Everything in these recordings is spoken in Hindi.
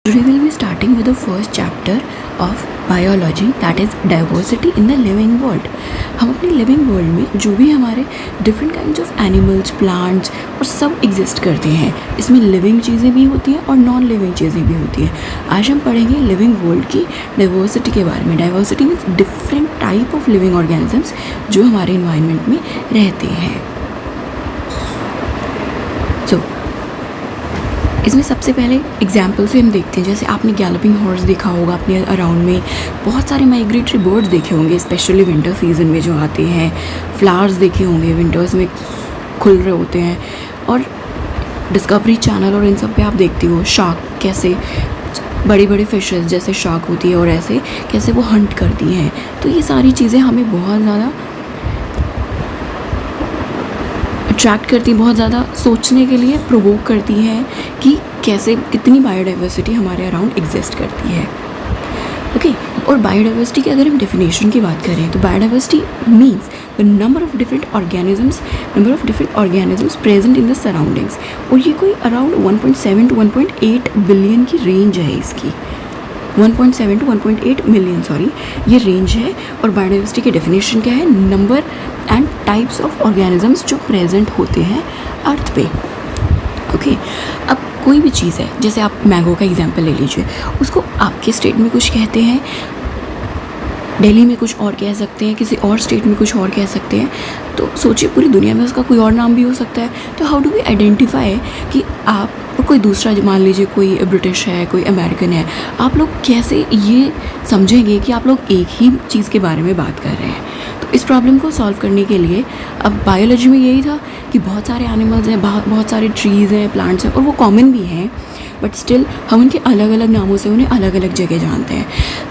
Today we'll be starting with the first chapter of biology, that is diversity in the living world. हम अपने लिविंग वर्ल्ड में जो भी हमारे different kinds of animals, plants और सब एग्जिस्ट करते हैं, इसमें लिविंग चीज़ें भी होती हैं और नॉन लिविंग चीज़ें भी होती हैं। आज हम पढ़ेंगे लिविंग वर्ल्ड की डाइवर्सिटी के बारे में। Diversity means different type of living organisms जो हमारे इन्वायरमेंट में रहते हैं। इसमें सबसे पहले एग्जाम्पल से हम देखते हैं, जैसे आपने गैलपिंग हॉर्स देखा होगा अपने अराउंड में, बहुत सारे माइग्रेटरी बर्ड्स देखे होंगे स्पेशली विंटर सीजन में जो आते हैं, फ्लावर्स देखे होंगे विंटर्स में खुल रहे होते हैं। और डिस्कवरी चैनल और इन सब पे आप देखती हो शार्क कैसे बड़ी बड़ी फिशेस जैसे शार्क होती है और ऐसे कैसे वो हंट करती हैं। तो ये सारी चीज़ें हमें बहुत ज़्यादा अट्रैक्ट करती, बहुत ज़्यादा सोचने के लिए प्रोवोक करती हैं कि कैसे कितनी बायोडाइवर्सिटी हमारे अराउंड एग्जिस्ट करती है। ओके, और बायोडाइवर्सिटी की अगर हम डेफिनेशन की बात करें तो biodiversity means the number of different organisms present in the surroundings. और ये कोई अराउंड 1.7 to 1.8 बिलियन की रेंज है इसकी। 1.7 to 1.8 मिलियन ये रेंज है। और बायोडाइवर्सिटी की डेफिनेशन क्या है? Number and types of organisms जो प्रेजेंट होते हैं अर्थ पे। ओके, अब कोई भी चीज़ है, जैसे आप मैंगो का एग्जांपल ले लीजिए, उसको आपके स्टेट में कुछ कहते हैं, दिल्ली में कुछ और कह सकते हैं, किसी और स्टेट में कुछ और कह सकते हैं। तो सोचिए पूरी दुनिया में उसका कोई और नाम भी हो सकता है। तो हाउ डू वी आइडेंटिफाई कि आप और कोई दूसरा, मान लीजिए कोई ब्रिटिश है, कोई अमेरिकन है, आप लोग कैसे ये समझेंगे कि आप लोग एक ही चीज़ के बारे में बात कर रहे हैं? तो इस प्रॉब्लम को सॉल्व करने के लिए अब बायोलॉजी में यही था कि बहुत सारे एनिमल्स हैं, बहुत सारे ट्रीज़ हैं, प्लांट्स हैं, और वो कॉमन भी हैं, बट स्टिल हम उनके अलग अलग नामों से उन्हें अलग अलग जगह जानते हैं।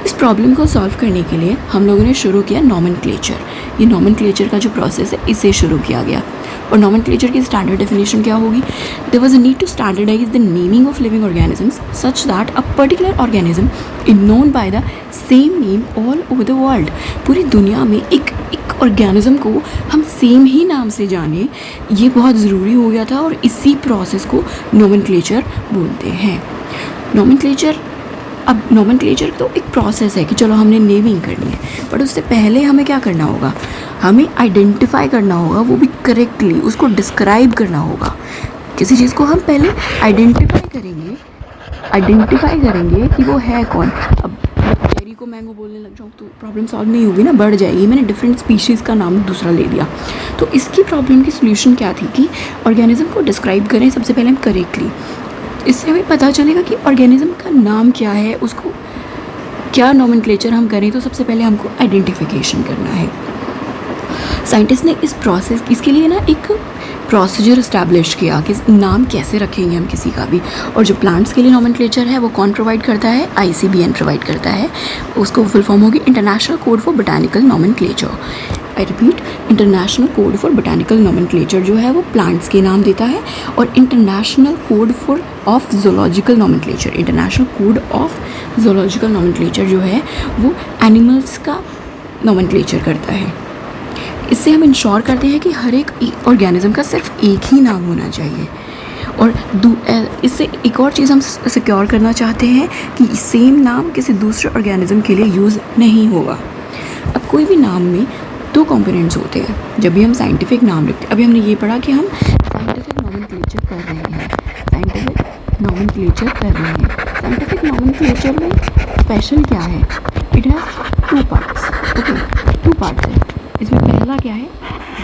इस प्रॉब्लम को सॉल्व करने के लिए हम लोगों ने शुरू किया नॉमेनक्लेचर। ये नॉमेनक्लेचर का जो प्रोसेस है, इसे शुरू किया गया। और नॉमेनक्लेचर की स्टैंडर्ड डेफिनेशन क्या होगी? There was a need to standardise the naming of living organisms such that a particular organism is known by the same name all over the world. पूरी दुनिया में एक ऑर्गेनिज्म को हम सेम ही नाम से जाने, ये बहुत ज़रूरी हो गया था। और इसी प्रोसेस को नॉमेनक्लेचर बोलते हैं। नॉमेनक्लेचर तो एक प्रोसेस है कि चलो हमने नेमिंग करनी है, बट उससे पहले हमें क्या करना होगा? हमें आइडेंटिफाई करना होगा, वो भी करेक्टली उसको डिस्क्राइब करना होगा। किसी चीज़ को हम पहले आइडेंटिफाई करेंगे कि वो है कौन। अब चेरी को मैंगो बोलने लग जाऊँ तो प्रॉब्लम सॉल्व नहीं होगी ना, बढ़ जाएगी। मैंने डिफरेंट स्पीशीज़ का नाम दूसरा ले दिया। तो इसकी प्रॉब्लम की सोल्यूशन क्या थी कि ऑर्गेनिज्म को डिस्क्राइब करें सबसे पहले हम करेक्टली। इससे हमें पता चलेगा कि ऑर्गेनिज्म का नाम क्या है, उसको क्या नॉमेनक्लेचर हम करें। तो सबसे पहले हमको आइडेंटिफिकेशन करना है। साइंटिस्ट ने इसके लिए ना एक प्रोसीजर इस्टेब्लिश किया कि नाम कैसे रखेंगे हम किसी का भी। और जो प्लांट्स के लिए नॉमेनक्लेचर है वो कौन प्रोवाइड करता है? ICBN प्रोवाइड करता है। उसको फुल फॉर्म होगी international code for botanical nomenclature. I repeat, international code for botanical nomenclature जो है वो प्लांट्स के नाम देता है। और international code of zoological nomenclature, international code of zoological nomenclature जो है वो एनिमल्स का नॉमेनक्लेचर करता है। इससे हम इंश्योर करते हैं कि हर एक ऑर्गेनिज्म का सिर्फ एक ही नाम होना चाहिए। और इससे एक और चीज़ हम सिक्योर करना चाहते हैं कि सेम नाम किसी दूसरे ऑर्गेनिज्म के लिए यूज़ नहीं होगा। अब कोई भी नाम में दो कंपोनेंट्स होते हैं जब भी हम साइंटिफिक नाम लिखते हैं। अभी हमने ये पढ़ा कि हम साइंटिफिक नॉमेनक्लेचर कर रहे हैं। साइंटिफिक नॉमेनक्लेचर में स्पेशल क्या है? It has 2 parts. Okay, 2 parts है। इसमें पहला क्या है?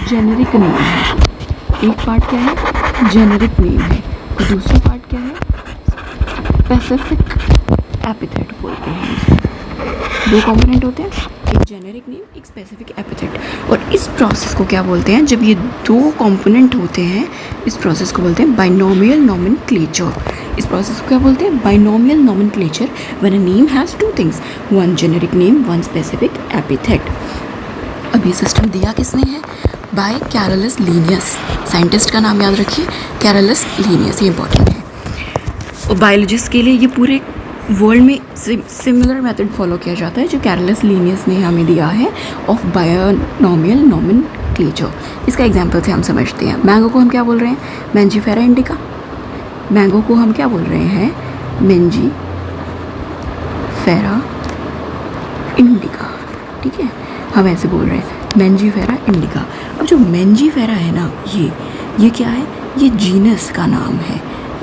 जेनेरिक नेम है। एक पार्ट क्या है? जेनेरिक नेम है। दूसरा पार्ट क्या है? स्पेसिफिक एपिथेट बोलते हैं इसे। 2 कंपोनेंट होते हैं, एक जेनेरिक नेम, एक स्पेसिफिक एपिथेट। और इस प्रोसेस को क्या बोलते हैं? जब ये 2 कंपोनेंट होते हैं, इस प्रोसेस को बोलते हैं बाइनोमियल नॉमेनक्लेचर। इस प्रोसेस को क्या बोलते हैं? Binomial nomenclature when a name has 2 things, 1 generic name, 1 specific epithet. अब ये सिस्टम दिया किसने है? Bye Carolus Linnaeus. साइंटिस्ट का नाम याद रखिए, कैरोलस लीनियस, ये इंपॉर्टेंट है। और बायोलॉजिस्ट के लिए ये पूरे वर्ल्ड में सिमिलर मेथड फॉलो किया जाता है जो कैरोलस लीनियस ने हमें दिया है ऑफ बायोनोमियल नॉमेनक्लेचर। इसका एग्जांपल से हम समझते हैं। मैंगो को हम क्या बोल रहे हैं? Mangifera indica. मैंगो को हम क्या बोल रहे हैं? फेरा इंडिका, ठीक है, हम ऐसे बोल रहे हैं मेंजीफेरा इंडिका। अब जो मेंजीफेरा है ना, ये क्या है, ये जीनस का नाम है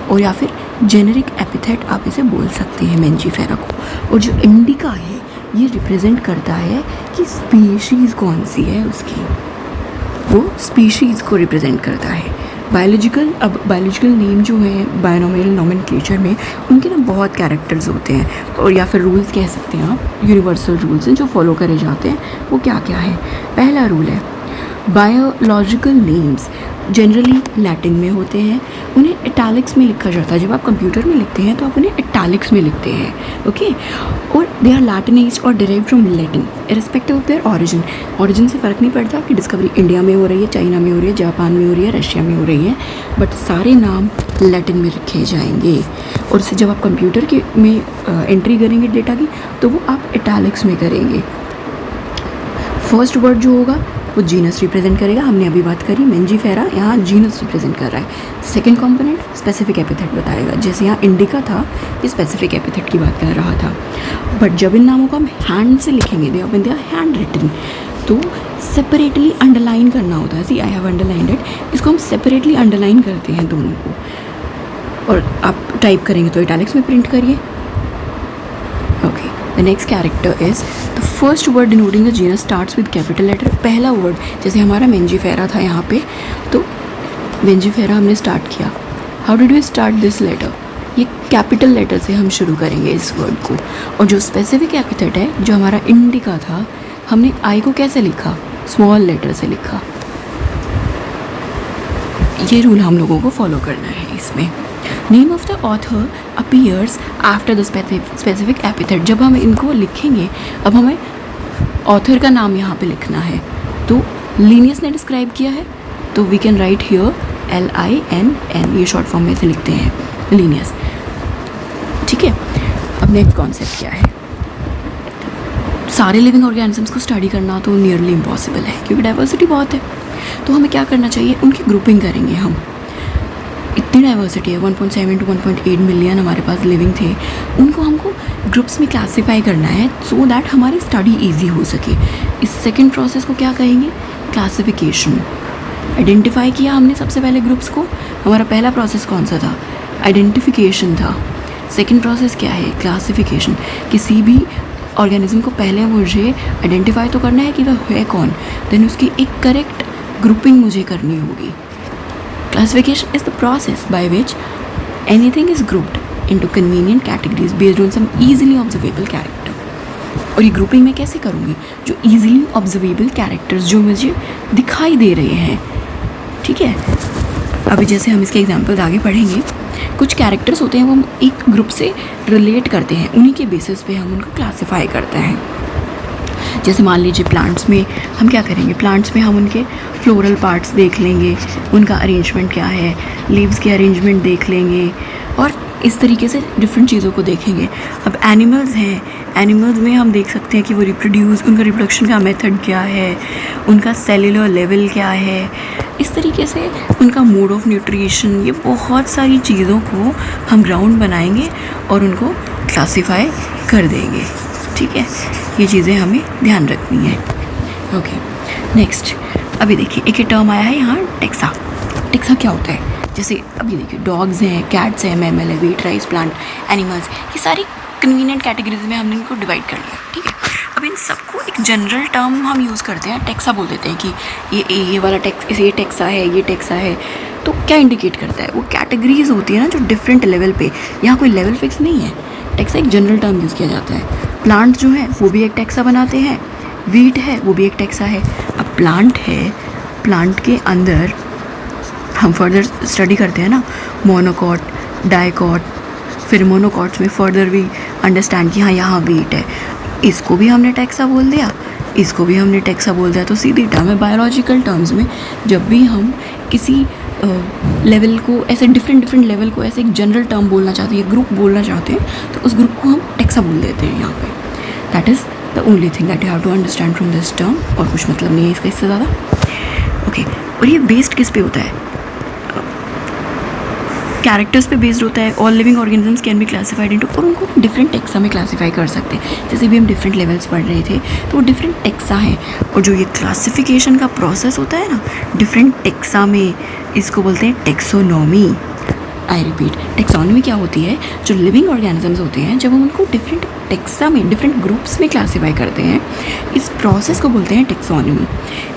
और या फिर जेनेरिक एपिथेट आप इसे बोल सकते हैं मेंजीफेरा को। और जो इंडिका है ये रिप्रेजेंट करता है कि स्पीशीज़ कौन सी है उसकी, वो स्पीशीज़ को रिप्रेजेंट करता है। बायोलॉजिकल नेम जो है बायोनॉमिनल नोमेनक्लेचर में उनके ना बहुत कैरेक्टर्स होते हैं और या फिर रूल्स कह सकते हैं आप, यूनिवर्सल रूल्स हैं जो फॉलो करे जाते हैं। वो क्या क्या है? पहला रूल है बायोलॉजिकल नेम्स जनरली लैटिन में होते हैं, उन्हें इटैलिक्स में लिखा जाता है। जब आप कंप्यूटर में लिखते हैं तो आप उन्हें इटैलिक्स में लिखते हैं, ओके। और दे आर लैटिनाइज्ड और derived from Latin irrespective of their origin से फ़र्क नहीं पड़ता कि डिस्कवरी इंडिया में हो रही है, चाइना में हो रही है, जापान में हो रही है, रशिया में हो रही है, बट सारे नाम लैटिन में रखे जाएंगे। और उससे जब आप कंप्यूटर में एंट्री करेंगे डेटा की तो वो आप इटैलिक्स में करेंगे। फर्स्ट वर्ड जो होगा वो जीनस रिप्रेजेंट करेगा, हमने अभी बात करी मेंजीफेरा, यहाँ जीनस रिप्रेजेंट कर रहा है। सेकंड कंपोनेंट स्पेसिफिक एपिथेट बताएगा, जैसे यहाँ इंडिका था ये स्पेसिफिक एपिथेट की बात कर रहा था। बट जब इन नामों को हम हैंड से लिखेंगे, दे आर हैंड रिटन, तो सेपरेटली अंडरलाइन करना होता है। सी आई हैव अंडरलाइंड इट, इसको हम सेपरेटली अंडरलाइन करते हैं दोनों को, और आप टाइप करेंगे तो इटैलिक्स में प्रिंट करिए, okay. The next character is the first word denoting the genus starts with capital letter. पहला वर्ड जैसे हमारा मेंजीफेरा था यहाँ पे, तो मेंजीफेरा हमने स्टार्ट किया, how did we start this letter, ये कैपिटल लेटर से हम शुरू करेंगे इस वर्ड को। और जो स्पेसिफिक एपिथेट है जो हमारा इंडिका था, हमने आई को कैसे लिखा, स्मॉल लेटर से लिखा। ये रूल हम लोगों को फॉलो करना है इसमें। Name of the author appears after the specific epithet. जब हम इनको लिखेंगे, अब हमें ऑथर का नाम यहाँ पे लिखना है, तो लीनियस ने डिस्क्राइब किया है तो we can write here LINN, ये शॉर्ट फॉर्म में से लिखते हैं लीनियस, ठीक है। अब नेक्स्ट कॉन्सेप्ट क्या है, सारे लिविंग ऑर्गेनिजम्स को स्टडी करना तो नियरली इम्पॉसिबल है क्योंकि डाइवर्सिटी बहुत है। तो हमें क्या करना चाहिए, उनकी ग्रुपिंग करेंगे हम। इतनी डाइवर्सिटी है, 1.7 to 1.8 मिलियन हमारे पास लिविंग थे, उनको हमको ग्रुप्स में क्लासीफाई करना है सो दैट हमारी स्टडी ईजी हो सके। इस सेकेंड प्रोसेस को क्या कहेंगे, क्लासिफिकेशन। आइडेंटिफाई किया हमने सबसे पहले ग्रुप्स को, हमारा पहला प्रोसेस कौन सा था, आइडेंटिफिकेशन था। सेकेंड प्रोसेस क्या है, क्लासिफिकेशन। किसी भी ऑर्गेनिज्म को पहले मुझे आइडेंटिफाई तो करना है कि वह है कौन, देन उसकी एक करेक्ट ग्रुपिंग मुझे करनी होगी। Classification is the process by which anything is grouped into convenient categories based on some easily observable character। और ये ग्रुपिंग मैं कैसे करूँगी, जो easily observable characters जो मुझे दिखाई दे रहे हैं, ठीक है। अभी जैसे हम इसके एग्जाम्पल्स आगे पढ़ेंगे, कुछ कैरेक्टर्स होते हैं वो हम एक ग्रुप से रिलेट करते हैं, उन्हीं के बेसिस पे हम उनको क्लासीफाई करते हैं। जैसे मान लीजिए प्लांट्स में हम क्या करेंगे, प्लांट्स में हम उनके फ्लोरल पार्ट्स देख लेंगे, उनका अरेंजमेंट क्या है, लीव्स के अरेंजमेंट देख लेंगे और इस तरीके से डिफरेंट चीज़ों को देखेंगे। अब एनिमल्स हैं, एनिमल्स में हम देख सकते हैं कि वो उनका रिप्रोडक्शन का मेथड क्या है, उनका सेल्युलर लेवल क्या है, इस तरीके से उनका मोड ऑफ न्यूट्रिशन, ये बहुत सारी चीज़ों को हम ग्राउंड बनाएंगे और उनको क्लासीफाई कर देंगे, ठीक है। ये चीज़ें हमें ध्यान रखनी है, ओके। नेक्स्ट अभी देखिए एक टर्म आया है यहाँ, टेक्सा। टेक्सा क्या होता है, जैसे अभी देखिए डॉग्स हैं, कैट्स हैं, मैमल है, वीट राइस प्लांट, एनिमल्स, ये सारी कन्वीनियंट कैटेगरीज में हमने इनको डिवाइड कर लिया, ठीक है। अब इन सबको एक जनरल टर्म हम यूज़ करते हैं, टेक्सा बोल देते हैं कि ये वाला ये टेक्सा है, ये टेक्सा है। तो क्या इंडिकेट करता है, वो कैटेगरीज होती है ना जो डिफरेंट लेवल पे, यहाँ कोई लेवल फिक्स नहीं है, टेक्सा एक जनरल टर्म यूज़ किया जाता है। प्लांट जो है वो भी एक टेक्सा बनाते हैं, वीट है वो भी एक टेक्सा है। अब प्लांट है, प्लांट के अंदर हम फर्दर स्टडी करते हैं ना, मोनोकॉट, डाइकॉट, फिर मोनोकॉट्स में फर्दर भी अंडरस्टैंड कि हाँ यहाँ वीट है, इसको भी हमने टेक्सा बोल दिया, इसको भी हमने टेक्सा बोल दिया। तो सीधी टर्म है बायोलॉजिकल टर्म्स में, जब भी हम किसी लेवल को ऐसे डिफरेंट लेवल को ऐसे एक जनरल टर्म बोलना चाहते हैं, ग्रुप बोलना चाहते हैं, तो उस ग्रुप को हम टेक्सा बोल देते हैं यहाँ पे। That is the only thing that you have to understand from this term, और कुछ मतलब नहीं है इसका इससे ज़्यादा, ओके। और ये बेस्ड किस पे होता है, कैरेक्टर्स पे बेस्ड होता है। All living organisms can be classified into, और उनको डिफरेंट टेक्सा में क्लासीफाई कर सकते हैं। जैसे भी हम डिफरेंट लेवल्स पढ़ रहे थे तो वो डिफरेंट टेक्सा हैं, और जो ये क्लासिफिकेशन का प्रोसेस होता है ना डिफरेंट टेक्सा में, इसको बोलते हैं टेक्सोनॉमी। आई रिपीट, टेक्सोनॉमी क्या होती है? जो लिविंग ऑर्गेनिजम्स होते हैं जब हम उनको डिफरेंट टेक्सा में डिफरेंट ग्रुप्स में क्लासीफाई करते हैं, इस प्रोसेस को बोलते हैं taxonomy.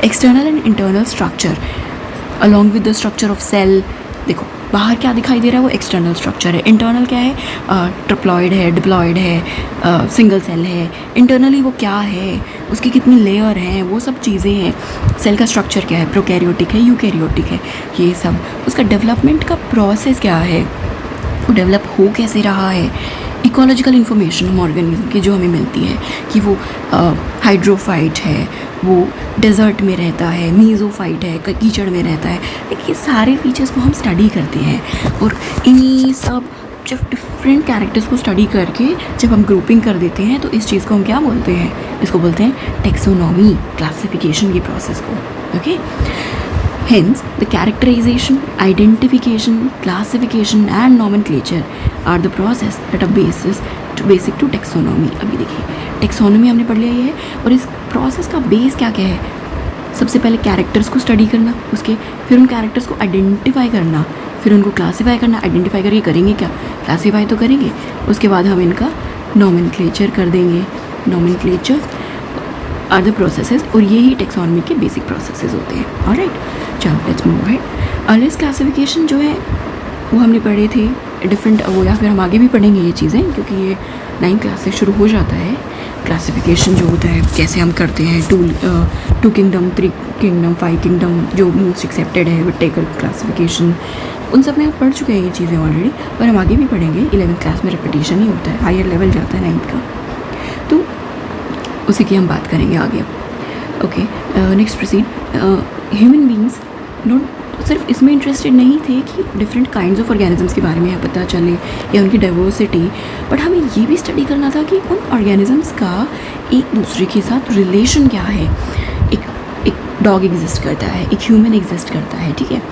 External and internal structure along with the structure of cell, देखो बाहर क्या दिखाई दे रहा है वो एक्सटर्नल स्ट्रक्चर है, इंटरनल क्या है? ट्रिप्लॉइड है, डिप्लॉइड है, सिंगल सेल है। इंटरनली वो क्या है, उसकी कितनी लेयर हैं, वो सब चीज़ें हैं। सेल का स्ट्रक्चर क्या है, प्रोकैरियोटिक है, यूकैरियोटिक है, ये सब। उसका डेवलपमेंट का प्रोसेस क्या है, वो डेवलप हो कैसे रहा है। इकोलॉजिकल इन्फॉर्मेशन हम ऑर्गेनिज्म की जो हमें मिलती है कि वो हाइड्रोफाइट है, वो डेजर्ट में रहता है, मीज़ोफाइट है, कीचड़ में रहता है। ये सारे फीचर्स को हम स्टडी करते हैं, और इन्हीं सब जब डिफरेंट कैरेक्टर्स को स्टडी करके जब हम ग्रुपिंग कर देते हैं तो इस चीज़ को हम क्या बोलते हैं? इसको बोलते हैं टेक्सोनॉमी, क्लासिफिकेशन की प्रोसेस को। Okay, hence the characterization, identification, classification and nomenclature are the process that are basic to taxonomy। अभी देखिए टेक्सोनॉमी हमने पढ़ लिया ये है, और इस प्रोसेस का बेस क्या क्या है? सबसे पहले कैरेक्टर्स को स्टडी करना, उसके फिर उन कैरेक्टर्स को आइडेंटिफाई करना, फिर उनको क्लासीफाई करना। आइडेंटिफाई करके करेंगे क्या? क्लासीफाई तो करेंगे, उसके बाद हम इनका नोमेनक्लेचर कर देंगे। नोमेनक्लेचर आर द प्रोसेसेस, और यही टेक्सोनॉमी के बेसिक प्रोसेसेस होते हैं। ऑलराइट, चलो let's move ahead. Earliest classification जो है वो हमने पढ़े थे डिफरेंट, वो या फिर हम आगे भी पढ़ेंगे ये चीज़ें, क्योंकि ये 9th क्लास से शुरू हो जाता है। क्लासिफिकेशन जो होता है कैसे हम करते हैं, 2 किंगडम, 3 किंगडम, 5 किंगडम, जो मोस्ट एक्सेप्टेड है विटेकर क्लासिफिकेशन, उन सब में हम पढ़ चुके हैं ये चीज़ें ऑलरेडी, पर हम आगे भी पढ़ेंगे। 11th क्लास में रिपीटिशन ही होता है, हायर लेवल जाता है 9th का, तो उसी की हम बात करेंगे आगे। Okay, next proceed. Human beings not सिर्फ इसमें इंटरेस्टेड नहीं थे कि डिफरेंट काइंड्स ऑफ ऑर्गेनिजम्स के बारे में हमें पता चले या उनकी डाइवर्सिटी, बट हमें ये भी स्टडी करना था कि उन ऑर्गेनिजम्स का एक दूसरे के साथ रिलेशन क्या है। एक डॉग एग्जिस्ट करता है, एक ह्यूमन एग्जिस्ट करता है, ठीक है।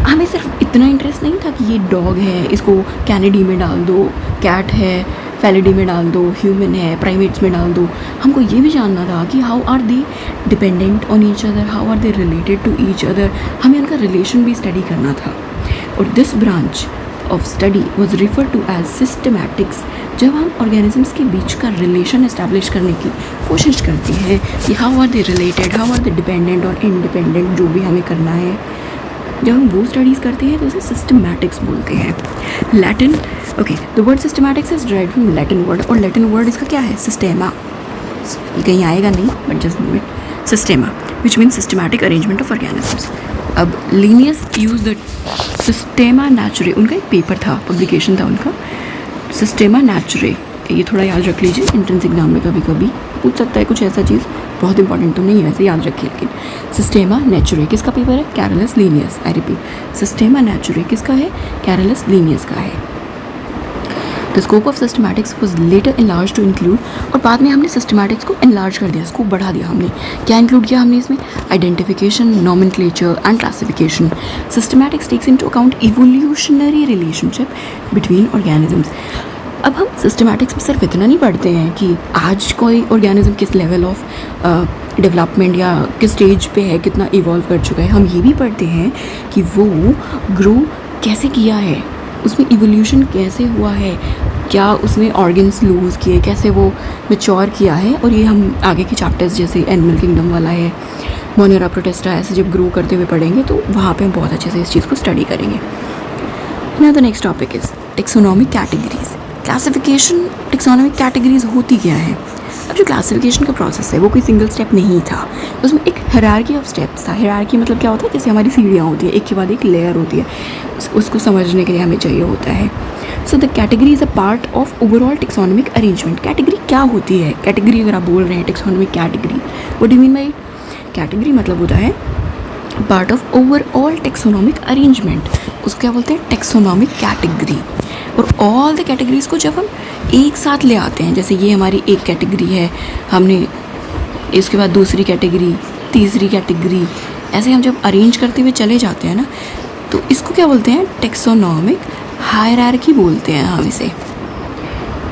हमें सिर्फ इतना इंटरेस्ट नहीं था कि ये डॉग है, इसको कैनेडी में डाल दो, कैट है फैलिडी में डाल दो, ह्यूमन है प्राइमेट्स में डाल दो। हमको ये भी जानना था कि how are they dependent on each other, how are they related to each other, हमें उनका रिलेशन भी स्टडी करना था। और this branch of study was refer to as systematics. जब हम ऑर्गेनिजम्स के बीच का रिलेशन इस्टेब्लिश करने की कोशिश करते हैं कि how are they related, how are they dependent और इंडिपेंडेंट, जो भी हमें करना है, जब हम वो स्टडीज़ करते हैं तो उसे सिस्टमैटिक्स बोलते हैं। Latin, okay, the word systematics is derived from Latin word, और लैटिन वर्ड इसका क्या है? सिस्टेमा। ये कहीं आएगा नहीं, but just know it, systema, which mean systematic arrangement of organisms. अब Linnaeus use the systema naturae, उनका एक पेपर था, पब्लिकेशन था उनका, सिस्टेमा नेचुरे। ये थोड़ा याद रख लीजिए, एंट्रेंस एग्जाम में कभी कभी पूछ सकता है कुछ ऐसा चीज़, बहुत इंपॉर्टेंट तो नहीं है वैसे, याद रखिए। लेकिन सिस्टेमा नेचुरे किसका पेपर है? Carolus Linnaeus. I repeat, systema naturae किसका है? कैरोलस लीनियस का है। The scope of systematics was later enlarge to include, और बाद में हमने सिस्टमैटिक्स को इनलार्ज कर दिया, स्कोप बढ़ा दिया हमने। क्या इंक्लूड किया हमने इसमें? Identification, nomenclature and classification. Systematics takes into account evolutionary relationship between organisms. अब हम सिस्टमैटिक्स में सिर्फ इतना नहीं पढ़ते हैं कि आज कोई ऑर्गेनिज्म किस लेवल ऑफ डेवलपमेंट या किस स्टेज पे है, कितना इवॉल्व कर चुका है, हम ये भी पढ़ते हैं कि वो ग्रो कैसे किया है, उसमें इवोल्यूशन कैसे हुआ है, क्या उसने ऑर्गन्स लूज़ किए, कैसे वो मैच्योर किया है। और ये हम आगे के चैप्टर्स जैसे एनिमल किंगडम वाला है, मोनेरा प्रोटेस्टा, ऐसे जब ग्रो करते हुए पढ़ेंगे तो वहाँ पे हम बहुत अच्छे से इस चीज़ को स्टडी करेंगे। Now the next topic is taxonomic categories. Classification, taxonomic categories होती क्या है? अब जो क्लासिफिकेशन का प्रोसेस है वो कोई सिंगल स्टेप नहीं था, उसमें एक हायरार्की ऑफ स्टेप्स था। हायरार्की मतलब क्या होता है? जैसे हमारी सीढ़ियाँ होती है, एक के बाद एक लेयर होती है, उसको समझने के लिए हमें चाहिए होता है। So the category is a part of overall taxonomic arrangement. Category क्या होती है? कैटेगरी अगर आप बोल रहे हैं taxonomic category, what do you mean by? Category मतलब होता है part of overall taxonomic arrangement, उसको क्या बोलते हैं? Taxonomic category. और ऑल द कैटेगरीज़ को जब हम एक साथ ले आते हैं, जैसे ये हमारी एक कैटेगरी है, हमने इसके बाद दूसरी कैटेगरी, तीसरी कैटेगरी, ऐसे हम जब अरेंज करते हुए चले जाते हैं ना, तो इसको क्या बोलते हैं, टेक्सोनॉमिक हायरार्की बोलते हैं हम इसे,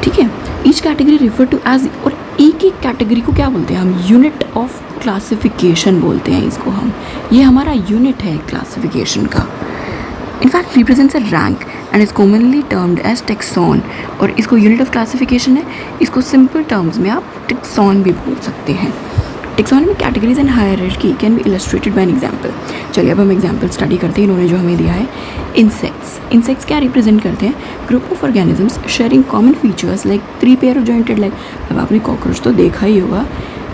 ठीक है। Each category refer to as, और एक एक कैटेगरी को क्या बोलते हैं हम, यूनिट ऑफ क्लासिफिकेशन बोलते हैं इसको हम, ये हमारा यूनिट है क्लासिफिकेशन का। In fact represents a rank and is commonly termed as taxon, और इसको यूनिट ऑफ क्लासिफिकेशन है, इसको सिंपल टर्म्स में आप टेक्सॉन भी बोल सकते हैं। Taxonomic categories and hierarchy can be illustrated bye an example. चलिए अब हम एग्जाम्पल स्टडी करते हैं, इन्होंने जो हमें दिया है। इंसेक्ट्स क्या रिप्रेजेंट करते हैं, group of organisms sharing common features like 3 pair of jointed leg. अब आपने कॉकरोच तो देखा ही होगा,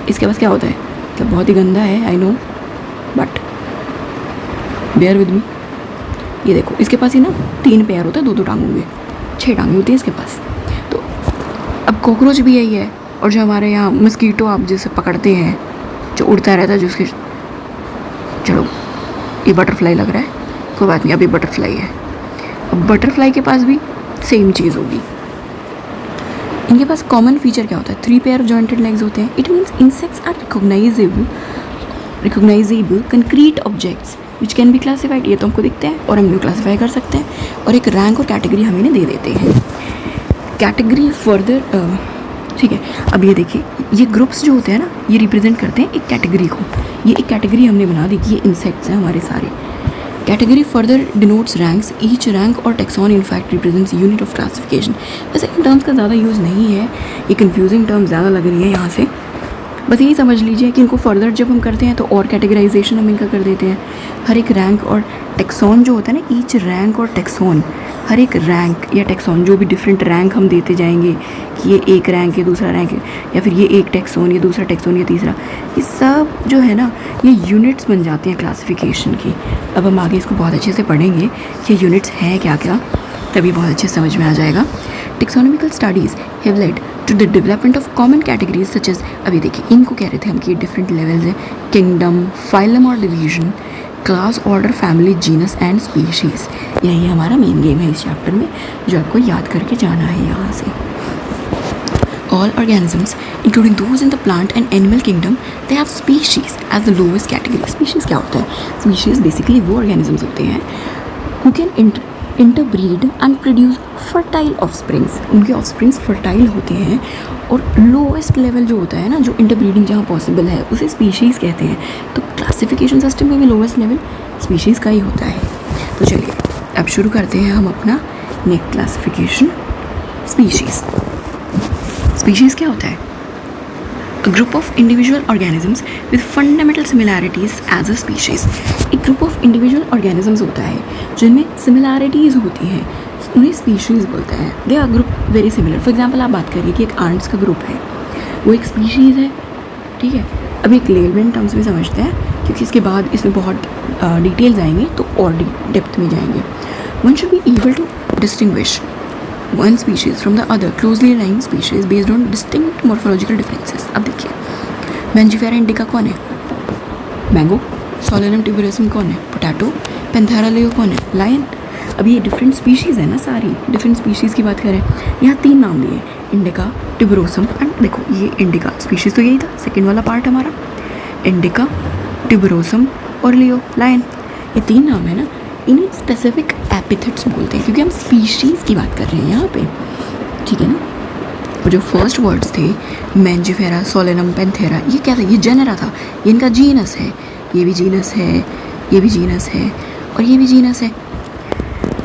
इसके पास क्या होता है, मतलब बहुत ही गंदा है I know, but bear with me. ये देखो इसके पास ही ना 3 पेयर होता है, 2 टांगों के, 6 टांगें होती है इसके पास। तो अब कॉकरोच भी यही है, और जो हमारे यहाँ मस्कीटो आप जिसे पकड़ते हैं, जो उड़ता रहता है, जो उसके, चलो ये बटरफ्लाई लग रहा है, कोई बात नहीं, अभी बटरफ्लाई है। अब बटरफ्लाई के पास भी सेम चीज़ होगी। इनके पास कॉमन फीचर क्या होता है, 3 पेयर ऑफ जॉइंटेड लेग्स होते हैं। It means insects are recognizable concrete objects which can be classified. ये तो हमको दिखते हैं और हम लोग क्लासीफाई कर सकते हैं, और एक रैंक और कैटेगरी हम इन्हें दे देते हैं। कैटेगरी फर्दर, ठीक है। अब ये देखिए, ये ग्रुप्स जो होते हैं ना, ये रिप्रेजेंट करते हैं एक कैटेगरी को। ये एक कैटेगरी हमने बना दी कि ये इंसेक्ट्स हैं हमारे सारे। Category further denotes ranks, each rank और taxon in fact represents unit of classification. वैसे इन टर्म्स का ज़्यादा यूज़ नहीं है, ये कन्फ्यूजिंग टर्म ज़्यादा लग रही है यहाँ से, बस यही समझ लीजिए कि इनको फर्दर जब हम करते हैं तो और कैटेगराइजेशन हम इनका कर देते हैं। हर एक रैंक और टेक्सॉन जो होता है ना, ईच रैंक और टेक्सॉन, हर एक रैंक या टेक्सॉन जो भी डिफरेंट रैंक हम देते जाएंगे कि ये एक रैंक है, दूसरा रैंक है, या फिर ये एक टेक्सॉन, ये दूसरा टेक्सॉन, ये तीसरा, ये सब जो है ना, ये यूनिट्स बन जाते हैं क्लासिफिकेशन की। अब हम आगे इसको बहुत अच्छे से पढ़ेंगे कि यूनिट्स हैं क्या क्या, तभी बहुत अच्छे समझ में आ जाएगा। Taxonomical studies have led to the development of common categories such as, अभी देखिए इनको कह रहे थे हम कि डिफरेंट लेवल्स हैं, किंगडम, फाइलम और division, class, order, family, genus and species. यही हमारा मेन गेम है इस चैप्टर में, जो आपको याद करके जाना है यहाँ से। All organisms, including those in the plant and animal kingdom, they have species as the lowest category. Species क्या होता है? Species basically वो organisms होते हैं who can interbreed and produce fertile offsprings. उनके offsprings fertile होते हैं, और lowest level जो होता है ना, जो interbreeding जहाँ possible है, उसे species कहते हैं। तो classification system में भी lowest level species का ही होता है। तो चलिए अब शुरू करते हैं हम अपना next classification, species. स्पीशीज़ क्या होता है? A group of individual organisms with fundamental similarities as a species. एक group of individual organisms होता है जिनमें similarities होती हैं, उन्हें species बोलते हैं। They are group very similar. For example, आप बात करिए कि एक ants का ग्रुप है, वो एक species है, ठीक है। अब एक लेवल टर्म्स में समझते हैं, क्योंकि इसके बाद इसमें बहुत डिटेल्स आएंगे तो और डेप्थ में जाएंगे। One should be able to distinguish one species from the other closely aligned species based on distinct morphological differences. अब देखिए, मैंजीफेरा इंडिका कौन है? मैंगो। सोलेनम ट्यूबरोसम कौन है? पोटैटो। पैंथेरा लियो कौन है? लायन। अब ये डिफरेंट स्पीशीज़ है ना, सारी डिफरेंट स्पीशीज़ की बात करें, यहाँ 3 नाम दिए, इंडिका, ट्यूबरोसम एंड, देखो ये इंडिका स्पीशीज़ तो यही था, सेकेंड वाला पार्ट हमारा, इंडिका, ट्यूबरोसम और लियो, लायन, ये 3 नाम है ना। इन्हें स्पेसिफिक एपिथेट्स बोलते हैं, क्योंकि हम स्पीशीज़ की बात कर रहे हैं यहाँ पे, ठीक है ना। और जो फर्स्ट वर्ड्स थे, मैंजीफेरा, सोलेनम, पैंथेरा, ये क्या था? ये जेनरा था, ये इनका जीनस है, ये भी जीनस है, ये भी जीनस है, और ये भी जीनस है।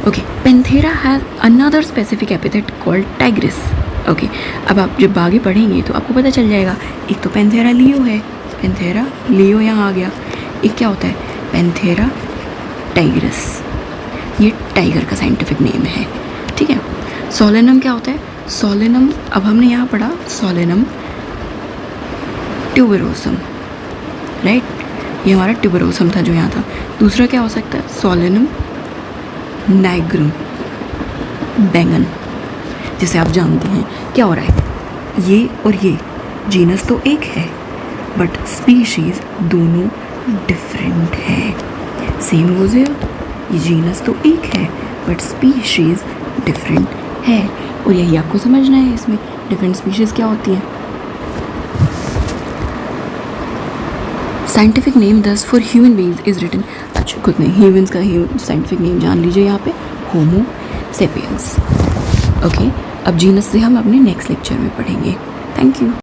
Okay, Panthera has another specific epithet called Tigris. Okay, अब आप जब आगे पढ़ेंगे तो आपको पता चल जाएगा। एक तो पैंथेरा लियो है, पैंथेरा लियो यहाँ आ गया। एक क्या होता है? पैंथेरा टाइग्रिस, ये टाइगर का साइंटिफिक नेम है, ठीक है। सोलेनम क्या होता है? सोलेनम, अब हमने यहाँ पढ़ा सोलेनम ट्यूबरोसम, राइट, ये हमारा ट्यूबरोसम था जो यहाँ था। दूसरा क्या हो सकता है? सोलेनम नाइग्रम, बैंगन, जिसे आप जानते हैं। क्या हो रहा है? ये और ये जीनस तो एक है, बट स्पीशीज़ दोनों डिफरेंट है। सेम गोज़ हियर, ये जीनस तो एक है बट स्पीशीज़ डिफरेंट है, और यही आपको समझना है इसमें डिफरेंट स्पीशीज़ क्या होती हैं। Scientific name thus for human beings is written, कुछ नहीं, ह्यूमंस का साइंटिफिक नेम जान लीजिए यहाँ पे, होमो सेपियंस। ओके, अब जीनस से हम अपने नेक्स्ट लेक्चर में पढ़ेंगे। Thank you.